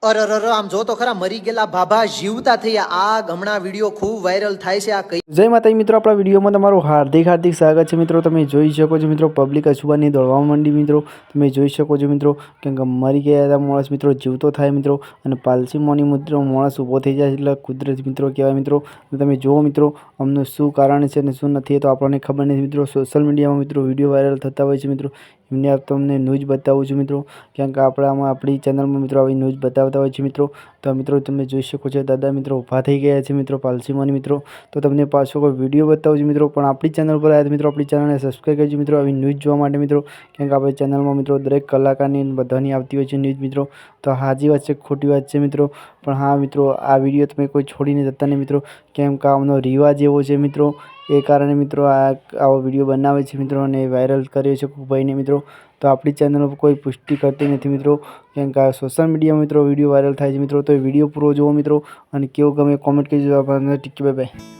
અરરર આમ જો તો ખરા મરી ગયેલા ભાભા જીવતા થયા આ હમણાં વિડીયો ખૂબ વાયરલ થાય છે આ કઈ જય માતાજી મિત્રો, આપણા વિડીયોમાં તમારું હાર્દિક સ્વાગત છે મિત્રો। તમે જોઈ શકો છો મિત્રો, પબ્લિક અછુબાની દોડવા માંડી મિત્રો। તમે જોઈ શકો છો મિત્રો, કેમ કે મરી ગયા હતા માણસ મિત્રો જીવતો થાય મિત્રો, અને પાલસી મોની મિત્રો માણસ ઊભો થઈ જાય એટલે કુદરત મિત્રો કહેવાય મિત્રો। તમે જુઓ મિત્રો, અમને શું કારણ છે અને શું નથી તો આપણને ખબર નથી મિત્રો। સોશિયલ મીડિયામાં મિત્રો વિડીયો વાયરલ થતા હોય છે મિત્રો, એમને તમને ન્યૂઝ બતાવું છું મિત્રો, કેમ કે આપણી ચેનલમાં મિત્રો આવી ન્યૂઝ બતાવતા હોય છે મિત્રો। તો મિત્રો તમે જોઈ શકો છો દાદા મિત્રો ઊભા થઈ ગયા છે મિત્રો પાલસીમાંની મિત્રો। તો તમને પાછો કોઈ વિડીયો બતાવું છું મિત્રો, પણ આપણી ચેનલ પર આવ્યા તો મિત્રો આપણી ચેનલને સબસ્ક્રાઈબ કરજો મિત્રો આવી ન્યૂઝ જોવા માટે મિત્રો, કેમ કે આપણી ચેનલમાં મિત્રો દરેક કલાકારની બધાની આવતી હોય છે ન્યૂઝ મિત્રો। તો સાચી વાત છે ખોટી વાત છે મિત્રો, પણ હા મિત્રો આ વિડીયો તમે કોઈ છોડીને જતા નહીં મિત્રો, કેમ કે આમનો રિવાજ એવો છે મિત્રો, એ કારણે મિત્રો આવો વિડીયો બનાવે છે મિત્રો અને વાયરલ કર્યો છે ખૂબ ભાઈને મિત્રો। તો આપણી ચેનલ પર કોઈ પુષ્ટિ કરતી નથી મિત્રો, કેમ કે સોશિયલ મીડિયામાં મિત્રો વિડીયો વાયરલ થાય છે મિત્રો। તો વિડીયો પૂરો જુઓ મિત્રો, અને કેવું ગમે કોમેન્ટ કરજો। આપણને ટીકી બાય બાય।